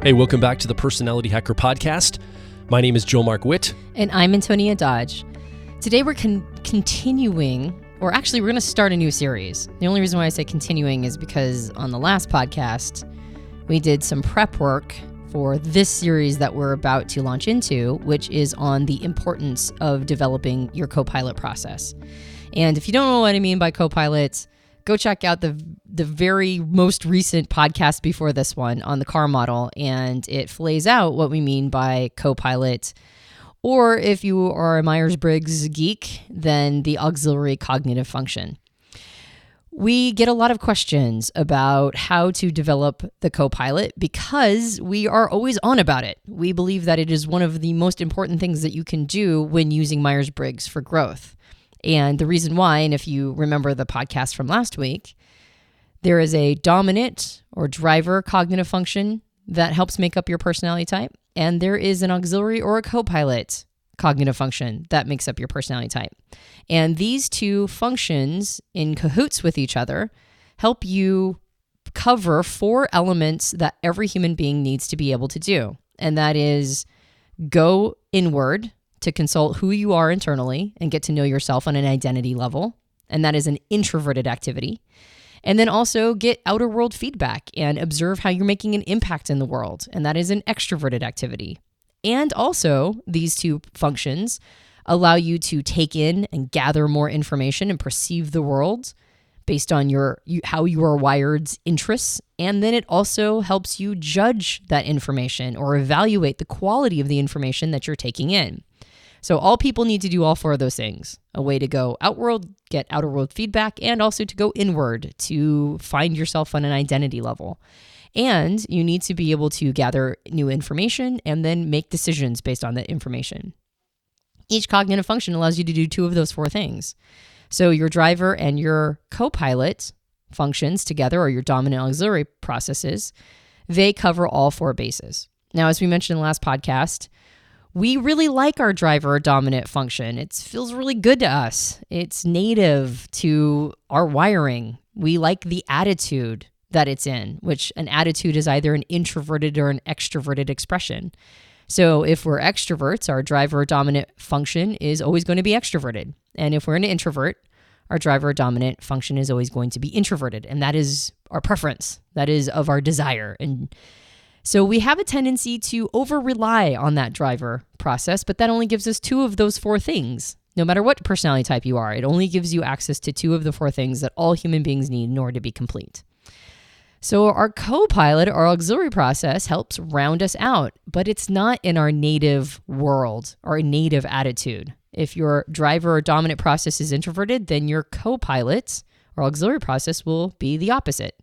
Hey, welcome back to the Personality Hacker Podcast. My name is Joe Mark Witt. And I'm Antonia Dodge. Today we're continuing, or actually we're going to start a new series. The only reason why I say continuing is because on the last podcast, we did some prep work for this series that we're about to launch into, which is on the importance of developing your Copilot process. And if you don't know what I mean by Copilot, go check out the very most recent podcast before this one on the car model, and it flays out what we mean by Copilot. Or if you are a Myers-Briggs geek, then the auxiliary cognitive function. We get a lot of questions about how to develop the Copilot because we are always on about it. We believe that it is one of the most important things that you can do when using Myers-Briggs for growth. And the reason why, and if you remember the podcast from last week, there is a dominant or driver cognitive function that helps make up your personality type. And there is an auxiliary or a copilot cognitive function that makes up your personality type. And these two functions in cahoots with each other help you cover four elements that every human being needs to be able to do. And that is go inward, to consult who you are internally and get to know yourself on an identity level. And that is an introverted activity. And then also get outer world feedback and observe how you're making an impact in the world. And that is an extroverted activity. And also these two functions allow you to take in and gather more information and perceive the world based on how you are wired's interests. And then it also helps you judge that information or evaluate the quality of the information that you're taking in. So all people need to do all four of those things: a way to go outward, get outer world feedback, and also to go inward to find yourself on an identity level. And you need to be able to gather new information and then make decisions based on that information. Each cognitive function allows you to do two of those four things. So your driver and your copilot functions together, or your dominant auxiliary processes, they cover all four bases. Now, as we mentioned in the last podcast, we really like our driver dominant function. It feels really good to us. It's native to our wiring. We like the attitude that it's in, which an attitude is either an introverted or an extroverted expression. So if we're extroverts, our driver dominant function is always going to be extroverted. And if we're an introvert, our driver dominant function is always going to be introverted. And that is our preference. That is of our desire. And so we have a tendency to over-rely on that driver process, but that only gives us two of those four things. No matter what personality type you are, it only gives you access to two of the four things that all human beings need in order to be complete. So our copilot, our auxiliary process, helps round us out, but it's not in our native world, our native attitude. If your driver or dominant process is introverted, then your copilot or auxiliary process will be the opposite.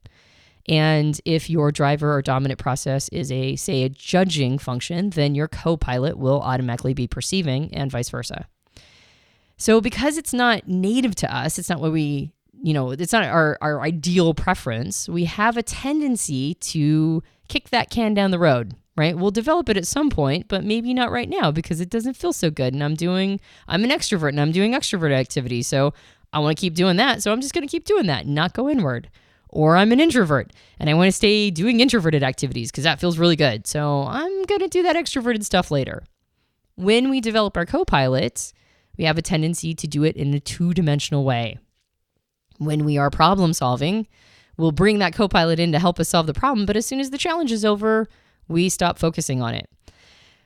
And if your driver or dominant process is a judging function, then your copilot will automatically be perceiving, and vice versa. So because it's not native to us, it's not what it's not our ideal preference, we have a tendency to kick that can down the road, right? We'll develop it at some point, but maybe not right now because it doesn't feel so good. And I'm an extrovert and I'm doing extrovert activities. So I want to keep doing that. So I'm just going to keep doing that and not go inward. Or I'm an introvert and I want to stay doing introverted activities because that feels really good. So I'm going to do that extroverted stuff later. When we develop our copilot, we have a tendency to do it in a two-dimensional way. When we are problem solving, we'll bring that copilot in to help us solve the problem. But as soon as the challenge is over, we stop focusing on it.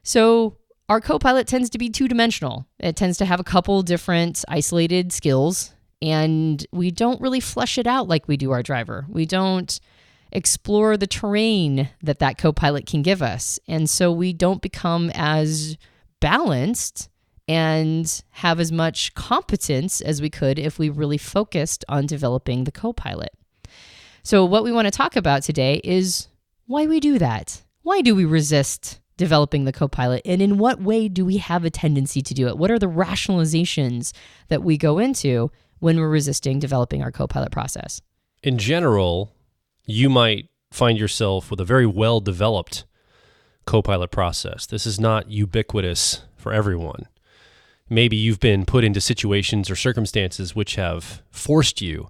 So our copilot tends to be two-dimensional. It tends to have a couple different isolated skills. And we don't really flesh it out like we do our driver. We don't explore the terrain that copilot can give us. And so we don't become as balanced and have as much competence as we could if we really focused on developing the copilot. So what we want to talk about today is why we do that. Why do we resist developing the copilot? And in what way do we have a tendency to do it? What are the rationalizations that we go into when we're resisting developing our copilot process? In general, you might find yourself with a very well-developed copilot process. This is not ubiquitous for everyone. Maybe you've been put into situations or circumstances which have forced you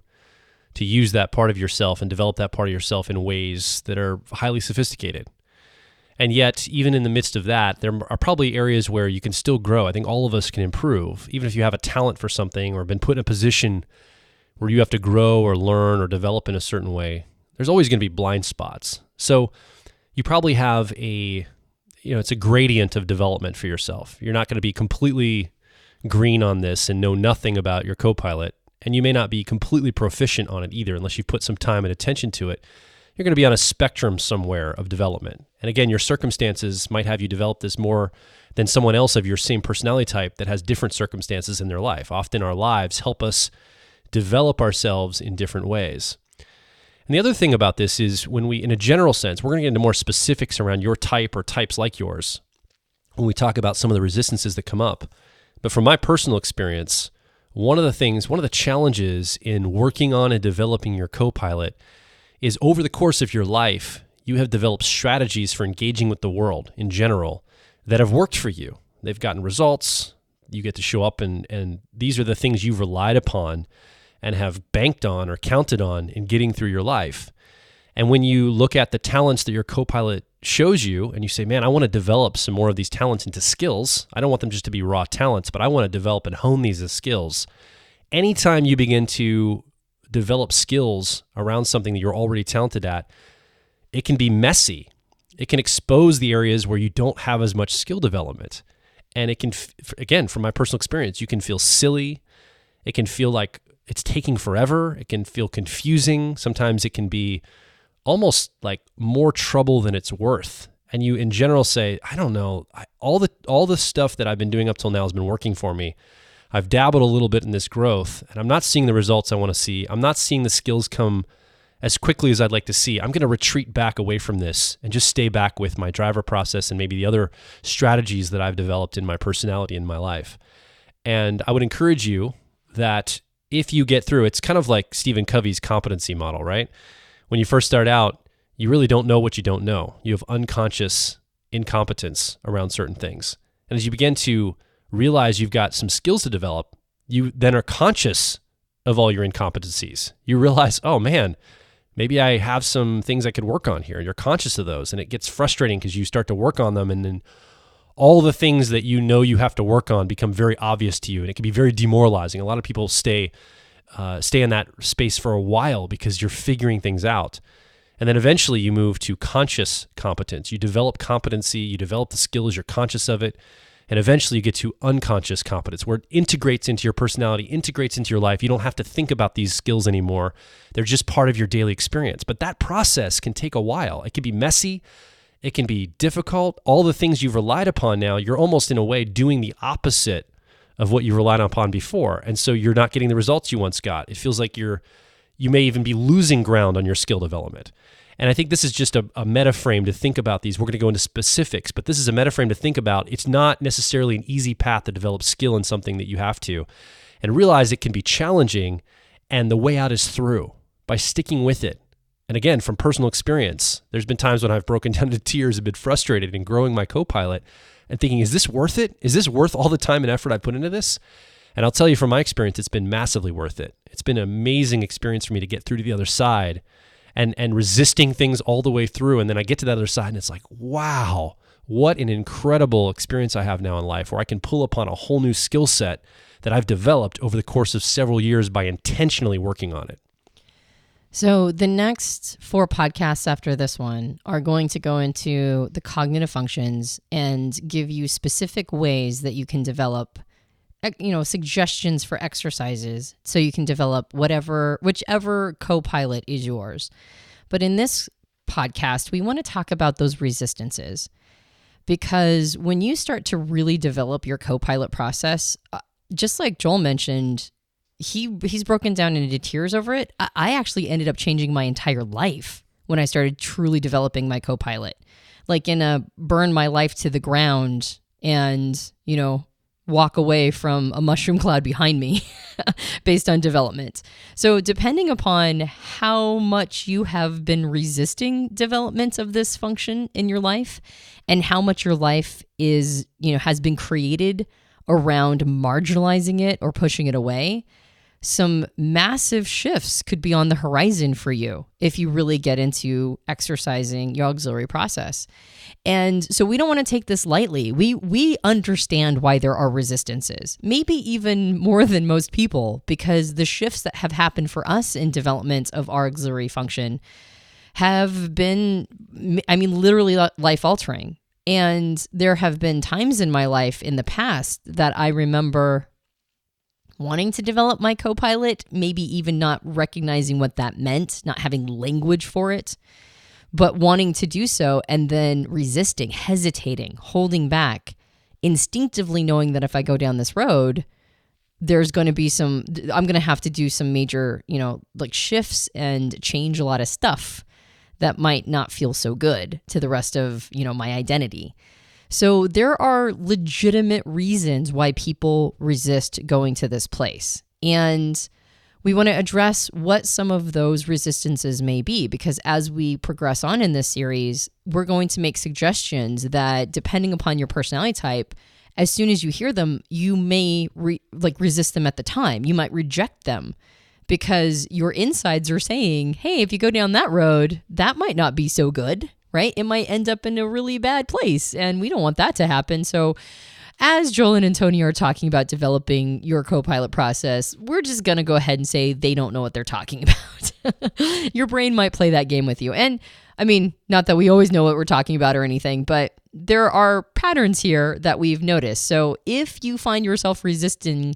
to use that part of yourself and develop that part of yourself in ways that are highly sophisticated. And yet, even in the midst of that, there are probably areas where you can still grow. I think all of us can improve. Even if you have a talent for something or been put in a position where you have to grow or learn or develop in a certain way, there's always going to be blind spots. So you probably have it's a gradient of development for yourself. You're not going to be completely green on this and know nothing about your Copilot, and you may not be completely proficient on it either unless you put some time and attention to it. You're going to be on a spectrum somewhere of development. And again, your circumstances might have you develop this more than someone else of your same personality type that has different circumstances in their life. Often our lives help us develop ourselves in different ways. And the other thing about this is when we, in a general sense, we're going to get into more specifics around your type or types like yours when we talk about some of the resistances that come up. But from my personal experience, one of the challenges in working on and developing your Copilot is over the course of your life, you have developed strategies for engaging with the world in general that have worked for you. They've gotten results. You get to show up and these are the things you've relied upon and have banked on or counted on in getting through your life. And when you look at the talents that your Copilot shows you and you say, man, I want to develop some more of these talents into skills. I don't want them just to be raw talents, but I want to develop and hone these as skills. Anytime you begin to develop skills around something that you're already talented at, it can be messy. It can expose the areas where you don't have as much skill development. And it can, again, from my personal experience, you can feel silly. It can feel like it's taking forever. It can feel confusing. Sometimes it can be almost like more trouble than it's worth. And you, in general, say, I don't know, all the stuff that I've been doing up till now has been working for me. I've dabbled a little bit in this growth, and I'm not seeing the results I want to see. I'm not seeing the skills come as quickly as I'd like to see. I'm going to retreat back away from this and just stay back with my driver process and maybe the other strategies that I've developed in my personality in my life. And I would encourage you that if you get through, it's kind of like Stephen Covey's competency model, right? When you first start out, you really don't know what you don't know. You have unconscious incompetence around certain things. And as you begin to realize you've got some skills to develop, you then are conscious of all your incompetencies. You realize, oh man, maybe I have some things I could work on here. You're conscious of those, and it gets frustrating because you start to work on them, and then all the things that you know you have to work on become very obvious to you, and it can be very demoralizing. A lot of people stay in that space for a while because you're figuring things out. And then eventually you move to conscious competence. You develop competency, you develop the skills, you're conscious of it. And eventually you get to unconscious competence, where it integrates into your personality, integrates into your life. You don't have to think about these skills anymore. They're just part of your daily experience. But that process can take a while. It can be messy. It can be difficult. All the things you've relied upon now, you're almost in a way doing the opposite of what you relied upon before. And so you're not getting the results you once got. It feels like you may even be losing ground on your skill development. And I think this is just a meta frame to think about these. We're going to go into specifics, but this is a meta frame to think about. It's not necessarily an easy path to develop skill in something that you have to. And realize it can be challenging, and the way out is through, by sticking with it. And again, from personal experience, there's been times when I've broken down to tears and been frustrated in growing my Copilot and thinking, is this worth it? Is this worth all the time and effort I put into this? And I'll tell you from my experience, it's been massively worth it. It's been an amazing experience for me to get through to the other side and resisting things all the way through. And then I get to the other side and it's like, wow, what an incredible experience I have now in life, where I can pull upon a whole new skill set that I've developed over the course of several years by intentionally working on it. So the next 4 podcasts after this one are going to go into the cognitive functions and give you specific ways that you can develop, suggestions for exercises so you can develop whichever Copilot is yours. But in this podcast, we want to talk about those resistances, because when you start to really develop your Copilot process, just like Joel mentioned, he's broken down into tears over it. I actually ended up changing my entire life when I started truly developing my Copilot, like in a burn my life to the ground and, walk away from a mushroom cloud behind me based on development. So depending upon how much you have been resisting development of this function in your life and how much your life has been created around marginalizing it or pushing it away, some massive shifts could be on the horizon for you if you really get into exercising your auxiliary process. And so we don't want to take this lightly. We understand why there are resistances, maybe even more than most people, because the shifts that have happened for us in development of our auxiliary function have been, literally life-altering. And there have been times in my life in the past that I remember wanting to develop my Copilot, maybe even not recognizing what that meant, not having language for it, but wanting to do so and then resisting, hesitating, holding back, instinctively knowing that if I go down this road, there's going to be I'm going to have to do some major, shifts and change a lot of stuff that might not feel so good to the rest of, my identity. So there are legitimate reasons why people resist going to this place. And we want to address what some of those resistances may be, because as we progress on in this series, we're going to make suggestions that, depending upon your personality type, as soon as you hear them, you may resist them at the time. You might reject them because your insides are saying, hey, if you go down that road, that might not be so good. Right? It might end up in a really bad place, and we don't want that to happen. So as Joel and Antonia are talking about developing your Copilot process, we're just going to go ahead and say they don't know what they're talking about. Your brain might play that game with you. And not that we always know what we're talking about or anything, but there are patterns here that we've noticed. So if you find yourself resisting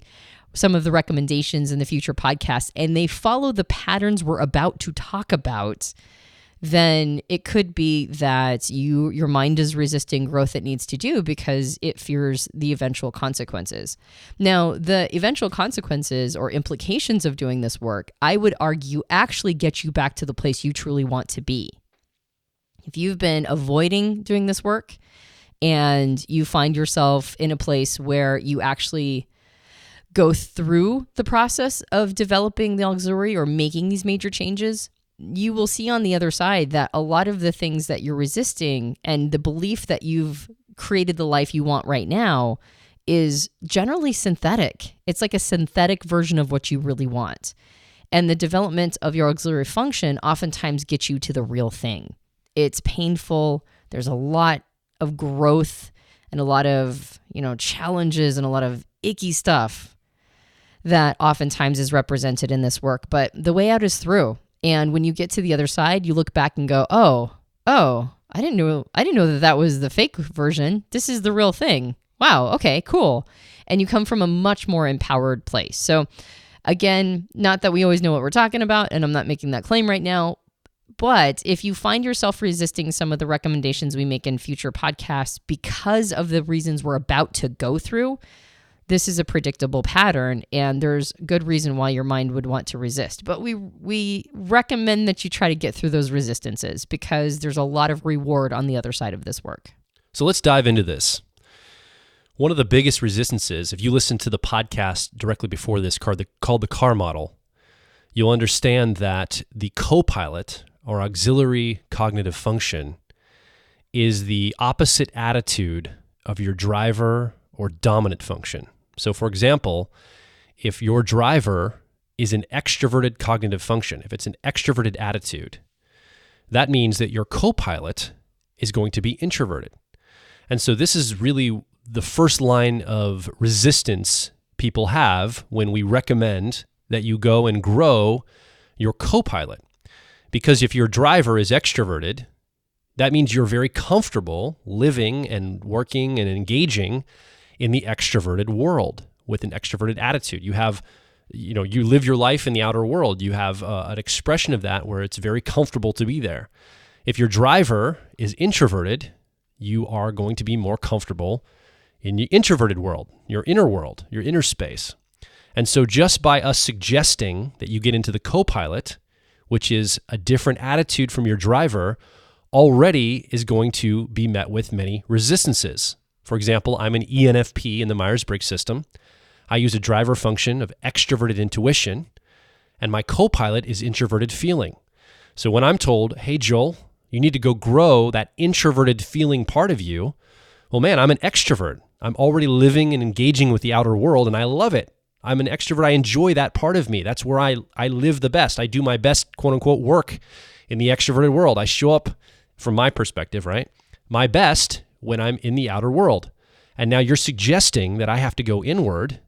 some of the recommendations in the future podcasts and they follow the patterns we're about to talk about, then it could be that your mind is resisting growth it needs to do because it fears the eventual consequences. Now, the eventual consequences or implications of doing this work, I would argue, actually get you back to the place you truly want to be. If you've been avoiding doing this work and you find yourself in a place where you actually go through the process of developing the auxiliary or making these major changes, you will see on the other side that a lot of the things that you're resisting and the belief that you've created the life you want right now is generally synthetic. It's like a synthetic version of what you really want. And the development of your auxiliary function oftentimes gets you to the real thing. It's painful. There's a lot of growth and a lot of, challenges and a lot of icky stuff that oftentimes is represented in this work. But the way out is through. And when you get to the other side, you look back and go, oh, I didn't know that was the fake version. This is the real thing. Wow. Okay, cool. And you come from a much more empowered place. So again, not that we always know what we're talking about, and I'm not making that claim right now, but if you find yourself resisting some of the recommendations we make in future podcasts because of the reasons we're about to go through, this is a predictable pattern, and there's good reason why your mind would want to resist. But we recommend that you try to get through those resistances because there's a lot of reward on the other side of this work. So let's dive into this. One of the biggest resistances, if you listen to the podcast directly before this called the CAR model, you'll understand that the Copilot, or auxiliary cognitive function, is the opposite attitude of your driver or dominant function. So for example, if your driver is an extroverted cognitive function, if it's an extroverted attitude, that means that your Copilot is going to be introverted. And so this is really the first line of resistance people have when we recommend that you go and grow your Copilot. Because if your driver is extroverted, that means you're very comfortable living and working and engaging in the extroverted world with an extroverted attitude. You have, you live your life in the outer world. You have an expression of that where it's very comfortable to be there. If your driver is introverted, you are going to be more comfortable in the introverted world, your inner space. And so just by us suggesting that you get into the Copilot, which is a different attitude from your driver, already is going to be met with many resistances. For example, I'm an ENFP in the Myers-Briggs system. I use a driver function of extroverted intuition, and my Copilot is introverted feeling. So when I'm told, hey, Joel, you need to go grow that introverted feeling part of you, well, man, I'm an extrovert. I'm already living and engaging with the outer world, and I love it. I'm an extrovert. I enjoy that part of me. That's where I live the best. I do my best, quote unquote, work in the extroverted world. I show up, from my perspective, right, my best when I'm in the outer world. And now you're suggesting that I have to go inward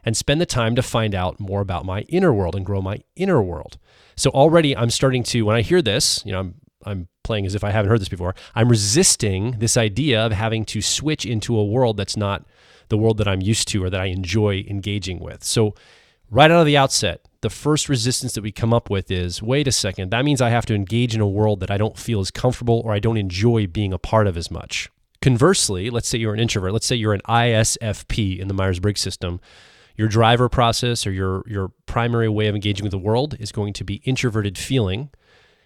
and spend the time to find out more about my inner world and grow my inner world. So already I'm starting to, when I hear this, I'm playing as if I haven't heard this before. I'm resisting this idea of having to switch into a world that's not the world that I'm used to or that I enjoy engaging with. So right out of the outset, the first resistance that we come up with is, wait a second, that means I have to engage in a world that I don't feel as comfortable or I don't enjoy being a part of as much. Conversely, let's say you're an introvert. Let's say you're an ISFP in the Myers-Briggs system. Your driver process or your primary way of engaging with the world is going to be introverted feeling,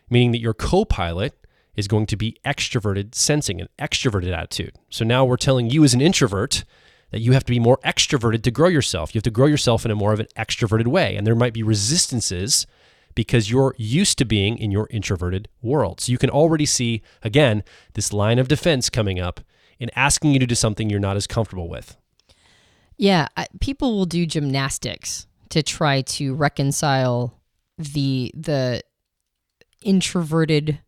meaning that your Copilot is going to be extroverted sensing, an extroverted attitude. So now we're telling you as an introvert that you have to be more extroverted to grow yourself. You have to grow yourself in a more of an extroverted way. And there might be resistances because you're used to being in your introverted world. So you can already see, again, this line of defense coming up in asking you to do something you're not as comfortable with. Yeah, people will do gymnastics to try to reconcile the introverted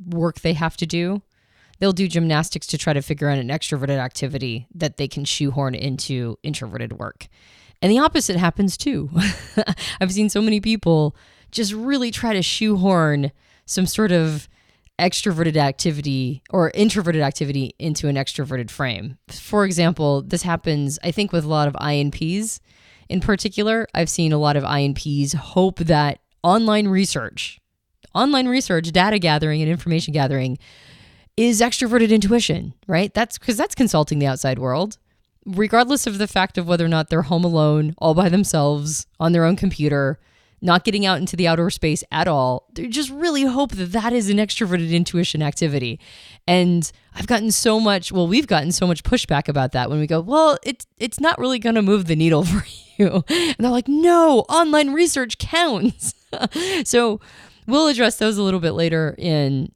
work they have to do. They'll do gymnastics to try to figure out an extroverted activity that they can shoehorn into introverted work. And the opposite happens too. I've seen so many people just really try to shoehorn some sort of extroverted activity or introverted activity into an extroverted frame. For example, this happens, I think, with a lot of INPs in particular. I've seen a lot of INPs hope that online research, data gathering and information gathering is extroverted intuition, right? That's because that's consulting the outside world, regardless of the fact of whether or not they're home alone, all by themselves, on their own computer, not getting out into the outer space at all. They just really hope that that is an extroverted intuition activity. And we've gotten so much pushback about that when we go, well, it's not really going to move the needle for you. And they're like, no, online research counts. So we'll address those a little bit later in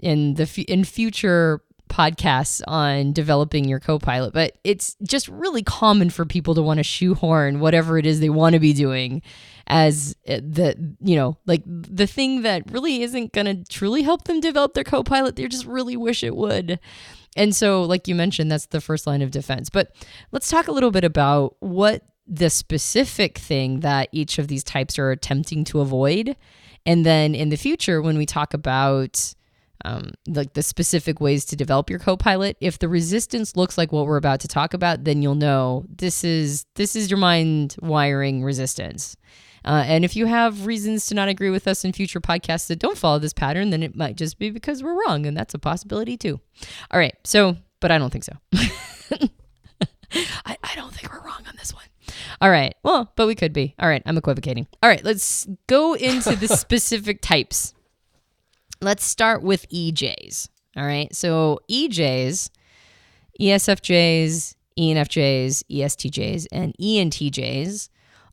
future podcasts on developing your Copilot, but it's just really common for people to want to shoehorn whatever it is they want to be doing as the thing that really isn't going to truly help them develop their Copilot. They just really wish it would. And so, like you mentioned, that's the first line of defense. But let's talk a little bit about what the specific thing that each of these types are attempting to avoid. And then in the future, when we talk about like the specific ways to develop your Copilot, if the resistance looks like what we're about to talk about, then you'll know this is your mind wiring resistance. And if you have reasons to not agree with us in future podcasts that don't follow this pattern, then it might just be because we're wrong, and that's a possibility too. All right, but I don't think so. I don't think we're wrong on this one. All right, well, but we could be. All right, I'm equivocating. All right, let's go into the specific types. Let's start with EJs. All right. So EJs, ESFJs, ENFJs, ESTJs, and ENTJs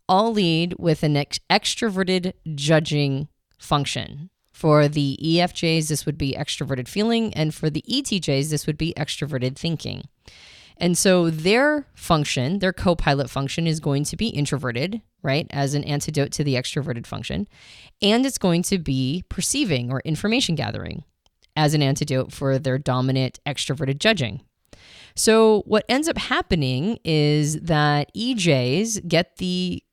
all lead with an extroverted judging function. For the EFJs, this would be extroverted feeling. And for the ETJs, this would be extroverted thinking. And so their function, their Copilot function, is going to be introverted, right, as an antidote to the extroverted function. And it's going to be perceiving or information gathering as an antidote for their dominant extroverted judging. So what ends up happening is that EJs get the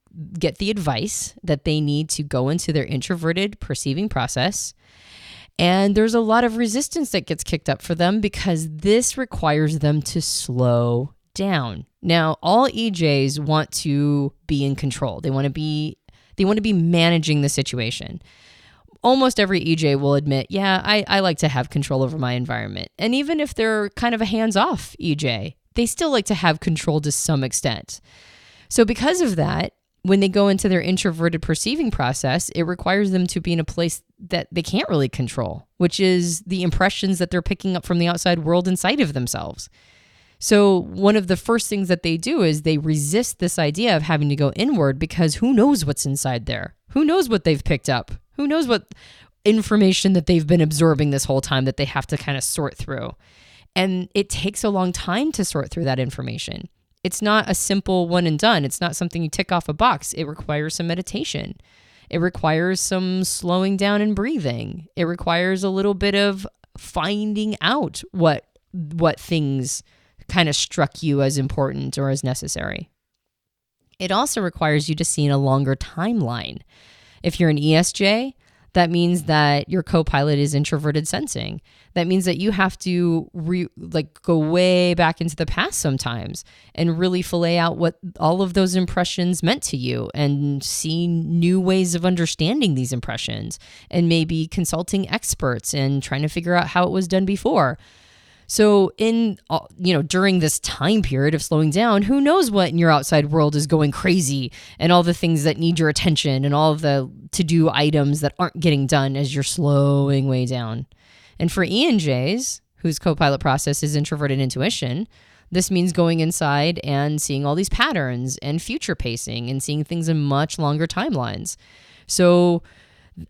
advice that they need to go into their introverted perceiving process. And there's a lot of resistance that gets kicked up for them because this requires them to slow down. Now, all EJs want to be in control. They want to be managing the situation. Almost every EJ will admit, yeah, I like to have control over my environment. And even if they're kind of a hands-off EJ, they still like to have control to some extent. So because of that, when they go into their introverted perceiving process, it requires them to be in a place that they can't really control, which is the impressions that they're picking up from the outside world inside of themselves. So one of the first things that they do is they resist this idea of having to go inward because who knows what's inside there? Who knows what they've picked up? Who knows what information that they've been absorbing this whole time that they have to kind of sort through? And it takes a long time to sort through that information. It's not a simple one and done. It's not something you tick off a box. It requires some meditation. It requires some slowing down and breathing. It requires a little bit of finding out what things kind of struck you as important or as necessary. It also requires you to see in a longer timeline. If you're an ESJ, that means that your Copilot is introverted sensing. That means that you have to go way back into the past sometimes and really fillet out what all of those impressions meant to you and see new ways of understanding these impressions and maybe consulting experts and trying to figure out how it was done before. So during this time period of slowing down, who knows what in your outside world is going crazy and all the things that need your attention and all of the to-do items that aren't getting done as you're slowing way down. And for ENJs, whose Copilot process is introverted intuition, this means going inside and seeing all these patterns and future pacing and seeing things in much longer timelines. So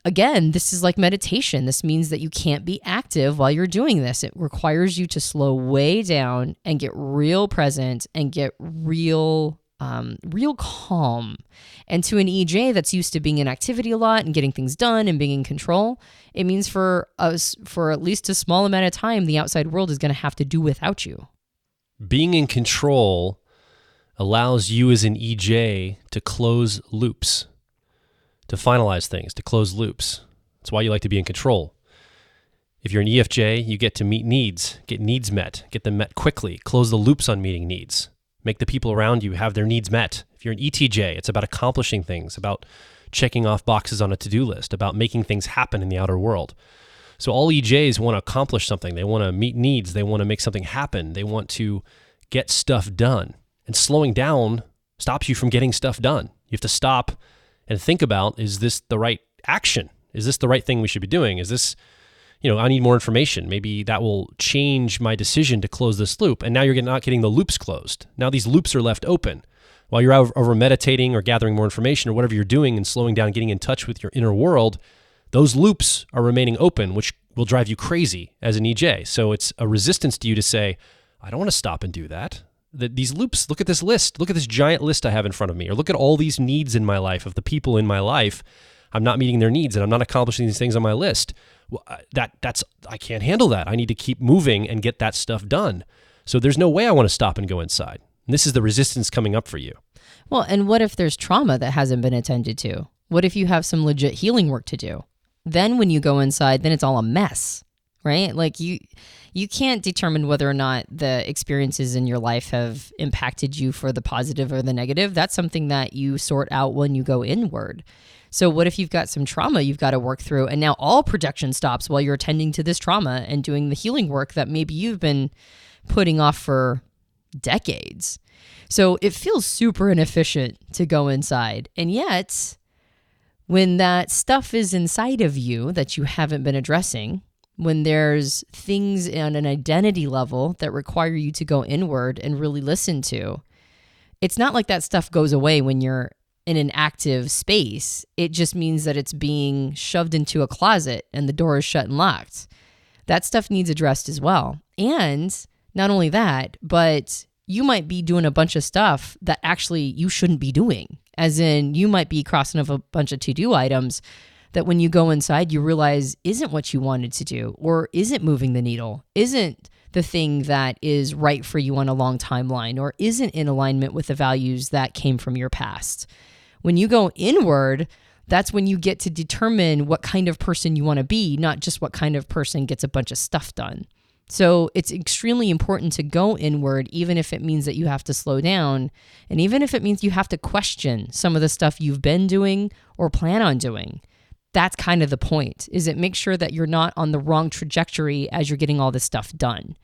again, this is like meditation. This means that you can't be active while you're doing this. It requires you to slow way down and get real present and get real calm. And to an EJ that's used to being in activity a lot and getting things done and being in control, it means for us, for at least a small amount of time, the outside world is going to have to do without you. Being in control allows you as an EJ to close loops, to finalize things, to close loops. That's why you like to be in control. If you're an EFJ, you get to meet needs, get needs met, get them met quickly, close the loops on meeting needs, make the people around you have their needs met. If you're an ETJ, it's about accomplishing things, about checking off boxes on a to-do list, about making things happen in the outer world. So all EJs want to accomplish something. They want to meet needs. They want to make something happen. They want to get stuff done. And slowing down stops you from getting stuff done. You have to stop and think about, is this the right action? Is this the right thing we should be doing? Is this, I need more information. Maybe that will change my decision to close this loop. And now you're not getting the loops closed. Now these loops are left open. While you're over meditating or gathering more information or whatever you're doing and slowing down, getting in touch with your inner world, those loops are remaining open, which will drive you crazy as an EJ. So it's a resistance to you to say, I don't want to stop and do that. These loops, look at this list. Look at this giant list I have in front of me. Or look at all these needs in my life of the people in my life. I'm not meeting their needs and I'm not accomplishing these things on my list. Well, I can't handle that. I need to keep moving and get that stuff done. So there's no way I want to stop and go inside. And this is the resistance coming up for you. Well, and what if there's trauma that hasn't been attended to? What if you have some legit healing work to do? Then when you go inside, then it's all a mess, right? Like you can't determine whether or not the experiences in your life have impacted you for the positive or the negative. That's something that you sort out when you go inward. So what if you've got some trauma you've got to work through, and now all projection stops while you're attending to this trauma and doing the healing work that maybe you've been putting off for decades. So it feels super inefficient to go inside. And yet, when that stuff is inside of you that you haven't been addressing, when there's things on an identity level that require you to go inward and really listen to, it's not like that stuff goes away when you're in an active space. It just means that it's being shoved into a closet and the door is shut and locked. That stuff needs addressed as well. And not only that, but you might be doing a bunch of stuff that actually you shouldn't be doing. As in, you might be crossing off a bunch of to-do items that when you go inside, you realize isn't what you wanted to do, or isn't moving the needle, isn't the thing that is right for you on a long timeline, or isn't in alignment with the values that came from your past. When you go inward, that's when you get to determine what kind of person you want to be, not just what kind of person gets a bunch of stuff done. So it's extremely important to go inward, even if it means that you have to slow down, and even if it means you have to question some of the stuff you've been doing or plan on doing. That's kind of the point, is it makes sure that you're not on the wrong trajectory as you're getting all this stuff done.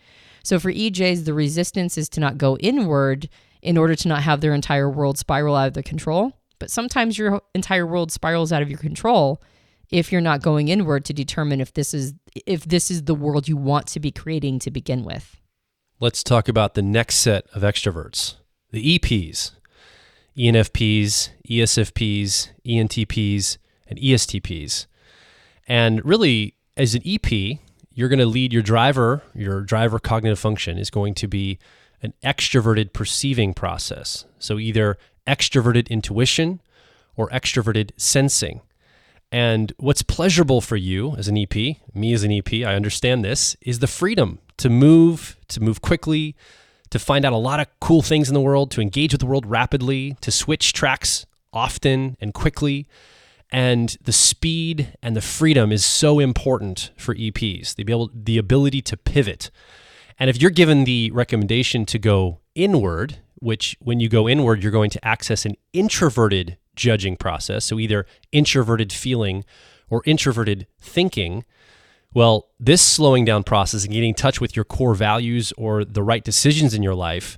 So for EJs, the resistance is to not go inward in order to not have their entire world spiral out of their control. But sometimes your entire world spirals out of your control if you're not going inward to determine if this is the world you want to be creating to begin with. Let's talk about the next set of extroverts, the EPs, ENFPs, ESFPs, ENTPs, and ESTPs. And really, as an EP, you're going to lead your driver cognitive function is going to be an extroverted perceiving process. So either extroverted intuition or extroverted sensing. And what's pleasurable for you as an EP, me as an EP, I understand this, is the freedom to move quickly, to find out a lot of cool things in the world, to engage with the world rapidly, to switch tracks often and quickly. And the speed and the freedom is so important for EPs, the ability to pivot. And if you're given the recommendation to go inward, which when you go inward, you're going to access an introverted judging process, so either introverted feeling or introverted thinking, well, this slowing down process and getting in touch with your core values or the right decisions in your life,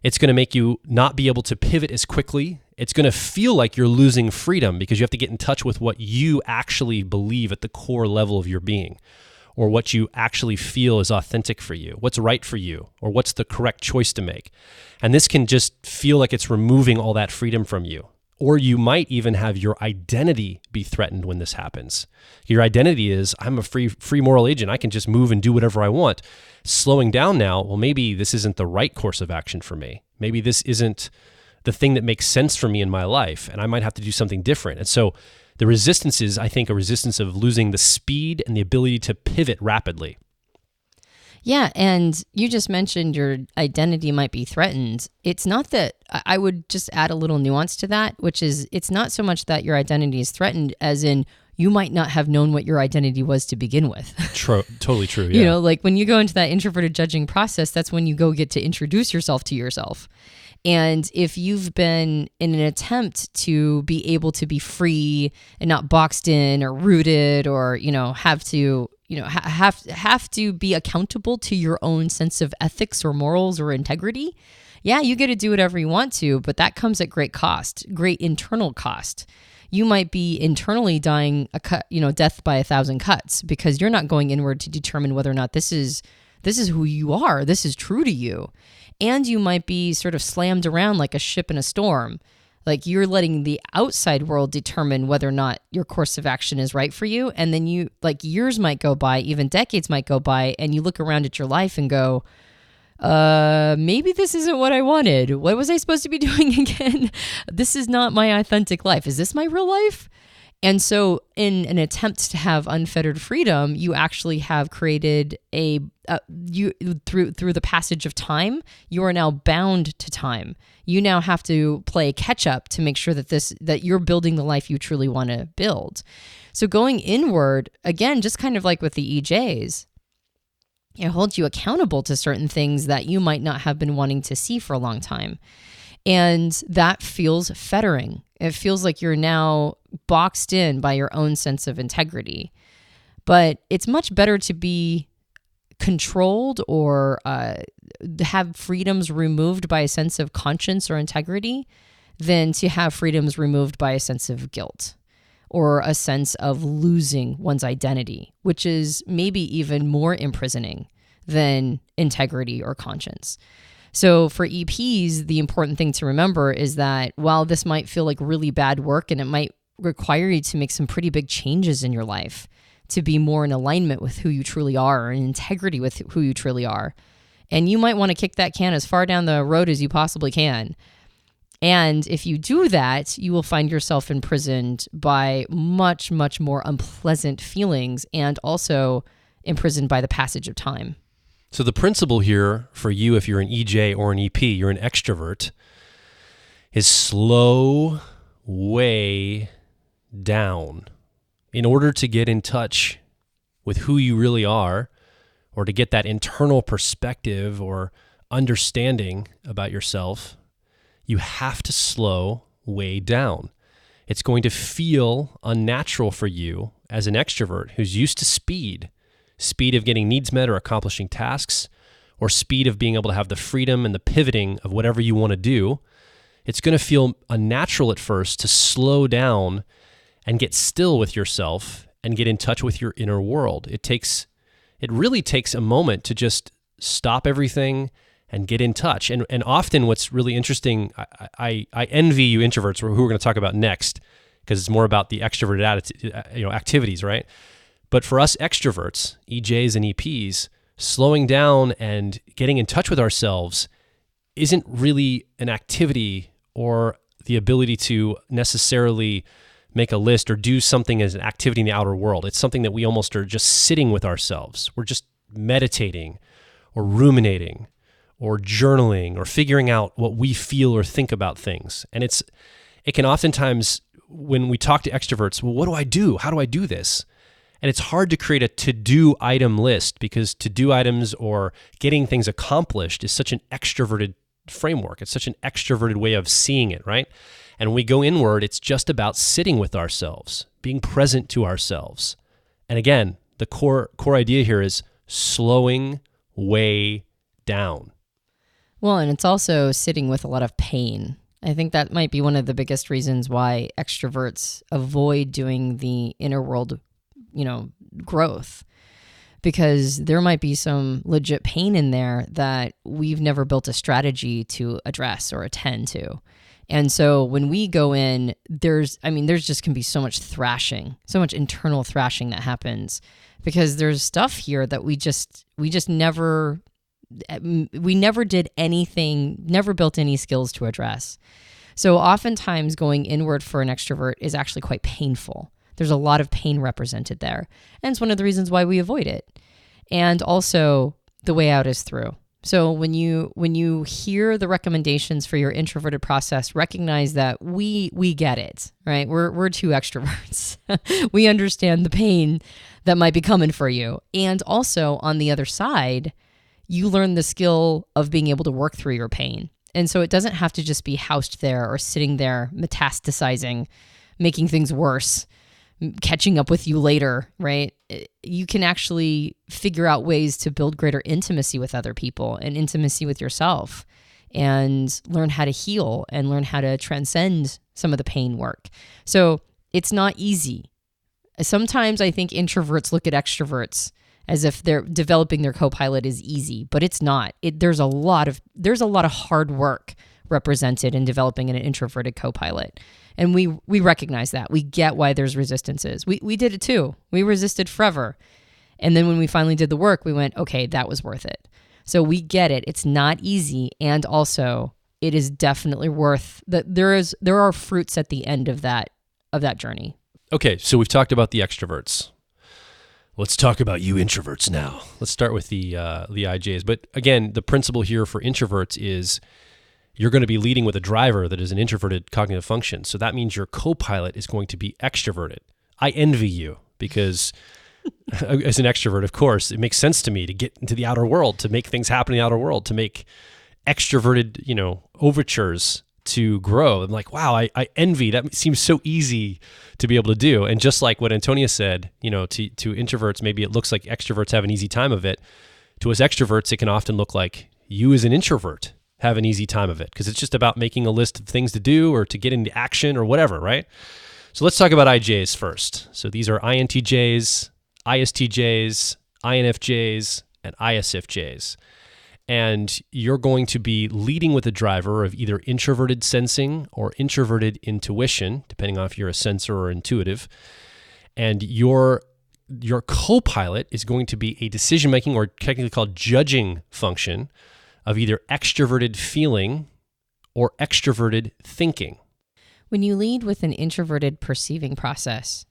it's going to make you not be able to pivot as quickly. It's going to feel like you're losing freedom because you have to get in touch with what you actually believe at the core level of your being, or what you actually feel is authentic for you, what's right for you, or what's the correct choice to make. And this can just feel like it's removing all that freedom from you. Or you might even have your identity be threatened when this happens. Your identity is, I'm a free moral agent. I can just move and do whatever I want. Slowing down now, well, maybe this isn't the right course of action for me. Maybe this isn't the thing that makes sense for me in my life, and I might have to do something different. And so the resistance is, I think, a resistance of losing the speed and the ability to pivot rapidly. Yeah, and you just mentioned your identity might be threatened. It's not that, I would just add a little nuance to that, which is it's not so much that your identity is threatened as in you might not have known what your identity was to begin with. Totally true, yeah. You know, like when you go into that introverted judging process, that's when you go get to introduce yourself to yourself. And if you've been in an attempt to be able to be free and not boxed in or rooted or, have to be accountable to your own sense of ethics or morals or integrity, yeah, you get to do whatever you want to, but that comes at great cost, great internal cost. You might be internally dying death by 1,000 cuts because you're not going inward to determine whether or not this is who you are, this is true to you. And you might be sort of slammed around like a ship in a storm. Like you're letting the outside world determine whether or not your course of action is right for you. And then years might go by, even decades might go by, and you look around at your life and go, maybe this isn't what I wanted. What was I supposed to be doing again? This is not my authentic life. Is this my real life? And so in an attempt to have unfettered freedom, you actually have created through the passage of time, you are now bound to time. You now have to play catch up to make sure that you're building the life you truly want to build. So going inward, again, just kind of like with the EJs, it holds you accountable to certain things that you might not have been wanting to see for a long time. And that feels fettering. It feels like you're now boxed in by your own sense of integrity. But it's much better to be controlled or have freedoms removed by a sense of conscience or integrity than to have freedoms removed by a sense of guilt or a sense of losing one's identity, which is maybe even more imprisoning than integrity or conscience. So for EPs, the important thing to remember is that while this might feel like really bad work and it might require you to make some pretty big changes in your life to be more in alignment with who you truly are or in integrity with who you truly are, and you might want to kick that can as far down the road as you possibly can. And if you do that, you will find yourself imprisoned by much, much more unpleasant feelings and also imprisoned by the passage of time. So the principle here for you, if you're an EJ or an EP, you're an extrovert, is slow way down in order to get in touch with who you really are, or to get that internal perspective or understanding about yourself. You have to slow way down. It's going to feel unnatural for you as an extrovert who's used to speed of getting needs met or accomplishing tasks, or speed of being able to have the freedom and the pivoting of whatever you want to do. It's going to feel unnatural at first to slow down and get still with yourself and get in touch with your inner world. It really takes a moment to just stop everything and get in touch. And often what's really interesting, I envy you introverts, who we're going to talk about next, because it's more about the extroverted activities, right? But for us extroverts, EJs and EPs, slowing down and getting in touch with ourselves isn't really an activity or the ability to necessarily make a list or do something as an activity in the outer world. It's something that we almost are just sitting with ourselves. We're just meditating or ruminating or journaling or figuring out what we feel or think about things. And it can oftentimes, when we talk to extroverts, well, what do I do? How do I do this? And it's hard to create a to-do item list because to-do items or getting things accomplished is such an extroverted framework. It's such an extroverted way of seeing it, right? And when we go inward, it's just about sitting with ourselves, being present to ourselves. And again, the core idea here is slowing way down. Well, and it's also sitting with a lot of pain. I think that might be one of the biggest reasons why extroverts avoid doing the inner world, growth, because there might be some legit pain in there that we've never built a strategy to address or attend to. And so when we go in, there's just can be so much thrashing, so much internal thrashing that happens because there's stuff here that we never did anything, never built any skills to address. So oftentimes going inward for an extrovert is actually quite painful. There's a lot of pain represented there. And it's one of the reasons why we avoid it. And also the way out is through. So when you hear the recommendations for your introverted process, recognize that we get it, right? We're two extroverts. We understand the pain that might be coming for you. And also on the other side, you learn the skill of being able to work through your pain. And so it doesn't have to just be housed there or sitting there metastasizing, making things worse, catching up with you later, right? You can actually figure out ways to build greater intimacy with other people and intimacy with yourself and learn how to heal and learn how to transcend some of the pain work. So it's not easy. Sometimes I think introverts look at extroverts as if they're developing their Copilot is easy, but it's not. There's a lot of hard work represented in developing an introverted Copilot. And we recognize that. We get why there's resistances. We did it too. We resisted forever. And then when we finally did the work, we went, okay, that was worth it. So we get it. It's not easy. And also it is definitely worth that. There are fruits at the end of that journey. Okay. So we've talked about the extroverts. Let's talk about you introverts now. Let's start with the IJs. But again, the principle here for introverts is you're going to be leading with a driver that is an introverted cognitive function. So that means your co-pilot is going to be extroverted. I envy you because as an extrovert, of course, it makes sense to me to get into the outer world, to make things happen in the outer world, to make extroverted, overtures to grow. I'm like, wow, I envy. That seems so easy to be able to do. And just like what Antonia said, to introverts, maybe it looks like extroverts have an easy time of it. To us extroverts, it can often look like you as an introvert have an easy time of it because it's just about making a list of things to do or to get into action or whatever, right? So let's talk about IJs first. So these are INTJs, ISTJs, INFJs, and ISFJs. And you're going to be leading with a driver of either introverted sensing or introverted intuition, depending on if you're a sensor or intuitive. And your co-pilot is going to be a decision-making or technically called judging function of either extroverted feeling or extroverted thinking. When you lead with an introverted perceiving process,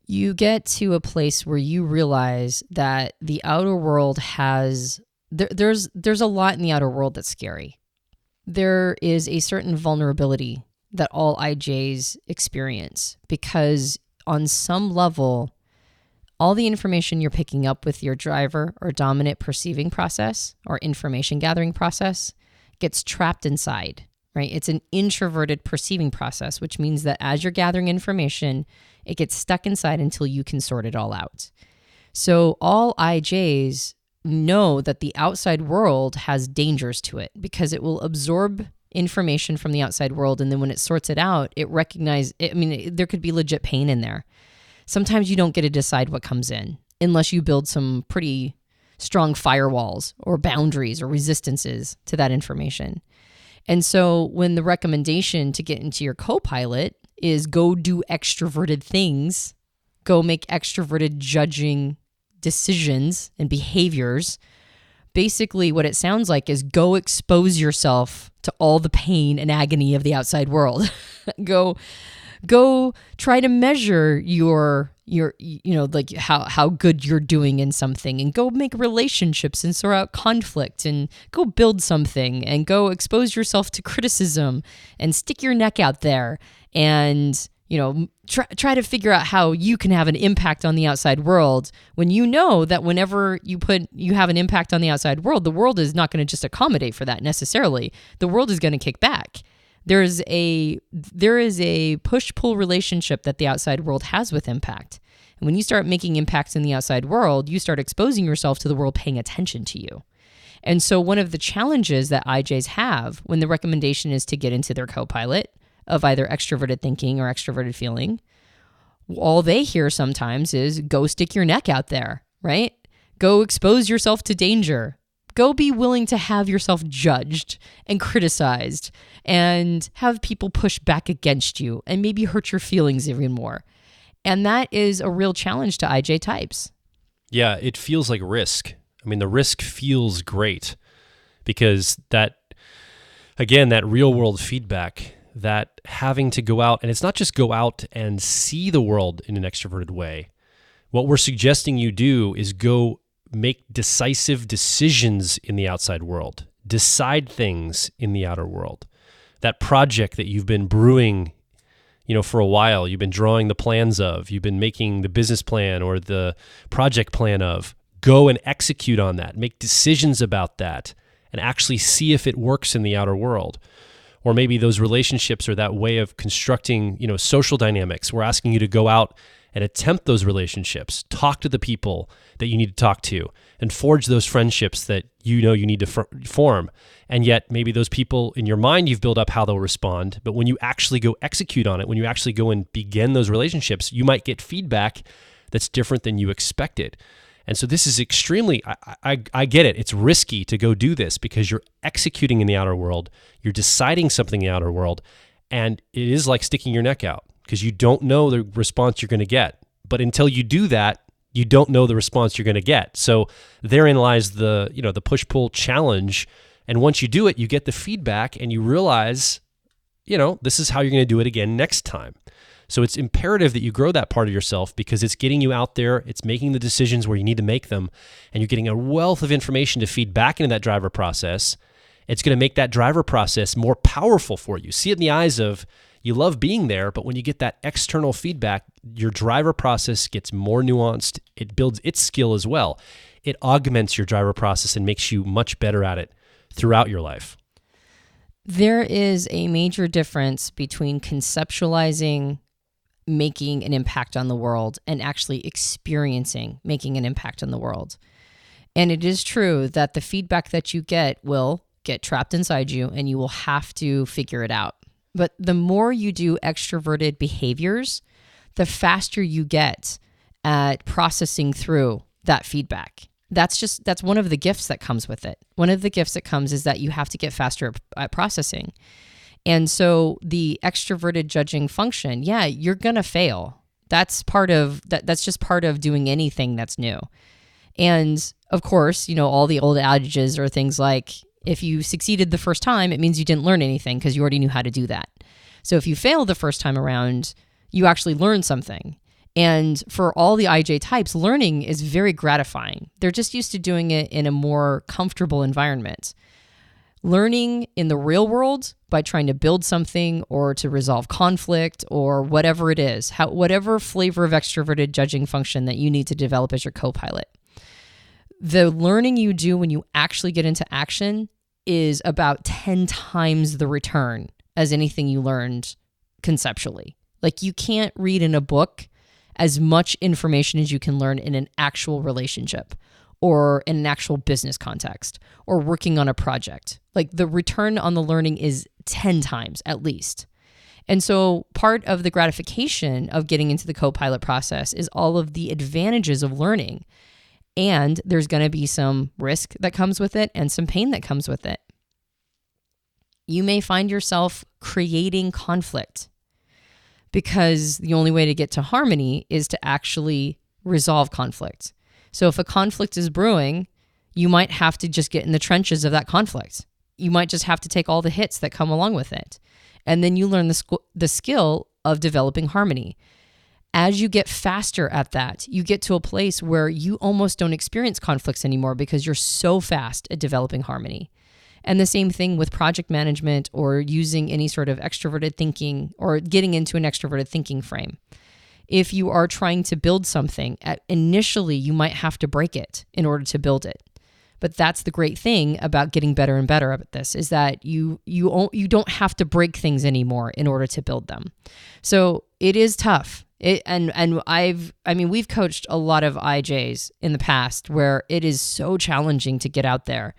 you get to a place where you realize that the outer world has... There's a lot in the outer world that's scary. There is a certain vulnerability that all IJs experience because on some level, all the information you're picking up with your driver or dominant perceiving process or information gathering process gets trapped inside, right? It's an introverted perceiving process, which means that as you're gathering information, it gets stuck inside until you can sort it all out. So all IJs know that the outside world has dangers to it because it will absorb information from the outside world. And then when it sorts it out, there could be legit pain in there. Sometimes you don't get to decide what comes in unless you build some pretty strong firewalls or boundaries or resistances to that information. And so when the recommendation to get into your co-pilot is go do extroverted things, go make extroverted judging decisions and behaviors basically what it sounds like is go expose yourself to all the pain and agony of the outside world. Go try to measure your like how good you're doing in something, and go make relationships and sort out conflict, and go build something, and go expose yourself to criticism, and stick your neck out there, and try to figure out how you can have an impact on the outside world, when you know that whenever you have an impact on the outside world, the world is not going to just accommodate for that necessarily. The world is going to kick back. There is a push-pull relationship that the outside world has with impact. And when you start making impacts in the outside world, you start exposing yourself to the world paying attention to you. And so one of the challenges that IJs have when the recommendation is to get into their Copilot of either extroverted thinking or extroverted feeling, all they hear sometimes is go stick your neck out there, right? Go expose yourself to danger. Go be willing to have yourself judged and criticized and have people push back against you and maybe hurt your feelings even more. And that is a real challenge to IJ types. Yeah, it feels like risk. I mean, the risk feels great because that real world feedback, that having to go out, and it's not just go out and see the world in an extroverted way. What we're suggesting you do is go make decisive decisions in the outside world, decide things in the outer world. That project that you've been brewing, for a while, you've been drawing the plans of, you've been making the business plan or the project plan of, go and execute on that, make decisions about that, and actually see if it works in the outer world. Or maybe those relationships or that way of constructing, social dynamics. We're asking you to go out and attempt those relationships, talk to the people that you need to talk to, and forge those friendships that you need to form. And yet maybe those people in your mind, you've built up how they'll respond, but when you actually go execute on it, when you actually go and begin those relationships, you might get feedback that's different than you expected. And so this is extremely, I get it. It's risky to go do this because you're executing in the outer world, you're deciding something in the outer world, and it is like sticking your neck out because you don't know the response you're going to get. But until you do that, you don't know the response you're going to get. So therein lies the push-pull challenge. And once you do it, you get the feedback and you realize, this is how you're going to do it again next time. So it's imperative that you grow that part of yourself because it's getting you out there, it's making the decisions where you need to make them, and you're getting a wealth of information to feed back into that driver process. It's going to make that driver process more powerful for you. See it in the eyes of, you love being there, but when you get that external feedback, your driver process gets more nuanced. It builds its skill as well. It augments your driver process and makes you much better at it throughout your life. There is a major difference between conceptualizing making an impact on the world and actually experiencing making an impact on the world. And it is true that the feedback that you get will get trapped inside you and you will have to figure it out. But the more you do extroverted behaviors, the faster you get at processing through that feedback. That's one of the gifts that comes with it. One of the gifts that comes is that you have to get faster at processing. And so the extroverted judging function, you're going to fail. That's just part of doing anything that's new. And of course, all the old adages are things like, if you succeeded the first time, it means you didn't learn anything because you already knew how to do that. So if you fail the first time around, you actually learn something. And for all the IJ types, learning is very gratifying. They're just used to doing it in a more comfortable environment. Learning in the real world by trying to build something or to resolve conflict or whatever it is, whatever flavor of extroverted judging function that you need to develop as your Copilot. The learning you do when you actually get into action is about 10 times the return as anything you learned conceptually. Like, you can't read in a book as much information as you can learn in an actual relationship or in an actual business context or working on a project. Like, the return on the learning is 10 times at least. And so part of the gratification of getting into the Copilot process is all of the advantages of learning. And there's going to be some risk that comes with it and some pain that comes with it. You may find yourself creating conflict because the only way to get to harmony is to actually resolve conflict. So if a conflict is brewing, You might have to just get in the trenches of that conflict. You might just have to take all the hits that come along with it. And then you learn the skill of developing harmony. As you get faster at that, you get to a place where you almost don't experience conflicts anymore because you're so fast at developing harmony. And the same thing with project management or using any sort of extroverted thinking or getting into an extroverted thinking frame. If you are trying to build something, initially you might have to break it in order to build it. But that's the great thing about getting better and better at this, is that you don't have to break things anymore in order to build them. So it is tough. We've coached a lot of IJs in the past where it is so challenging to get out there.